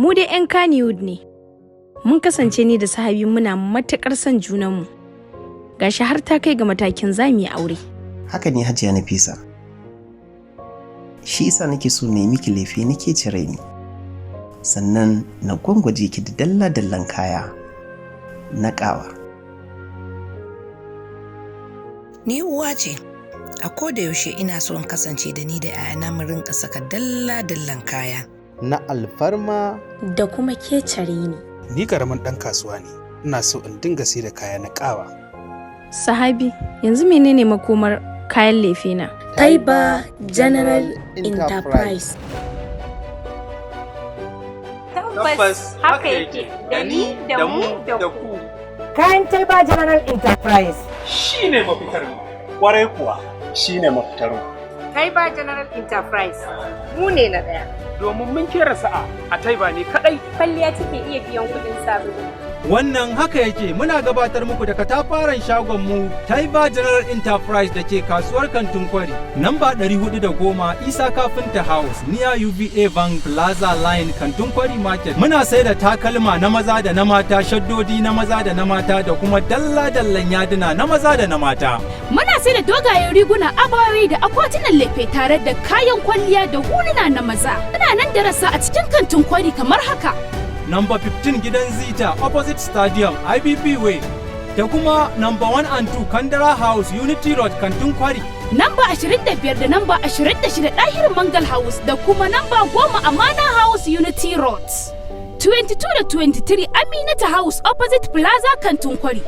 Mu da 'yan Kannywood ne. Mun kasance ni da Sahabi muna matuƙar son junanmu. Gashi har ta kai ga matakin za mu yi aure. Haka ne Haj.Nafisa. Shi isa nake so ne miki laifi nake cire ni. Sannan na gwangwaje ki da dalla-dallan kaya na ƙawa. Ni uwa ce, a koda yaushe ina so in kasance da ni da 'ya'yana mu rinka saka dalla-dallan kaya. Na alfarma Da kuma ke cire ni. Ni karamin ɗan kasuwa ne, ina so in dinga sai da kaya na ƙawa. Sahabi, yanzu menene makomar kayan lefe na? Taiba General Enterprise. Tabbas haka yake, da ni da mu da ku. Kayan Taiba General Enterprise Shi ne mafitar mu, ƙwarai kuwa shi ne mafitar mu. Taiba General Enterprise mu ne na ɗaya. Domin mun kera sa'a a Taiba ne kaɗai. Kwalliya take iya biyan kuɗin sabulu. Wannan haka yake muna gabatar muku da katafaren shagonmu Taiba General Enterprise da ke kasuwar Kantin Kwari, namba 410 Isa Kafinta House, near UVA Bank Plaza Line, Kantin Kwari Market. Muna sai da takalma na maza da na mata, shaddodi na maza da na mata da kuma dalla-dallan yaduna na maza da na mata. Muna sai da dogayen riguna, abayoyi da akwatunan lefe tare da kayan kwalliya da huluna na maza. Muna nan da rasa a cikin Kantin Kwari kamar haka. Number 15 Gidan Zita, opposite Stadium, IBB Way. Da kuma number 1 and 2 Kandara House, Unity Road, Kantin Kwari. Namba 25 da namba 26 Ɗahir Mangal House da kuma namba 10 Amana House, Unity Road. 22 da 23 Aminata House, opposite Plaza, Kantin Kwari.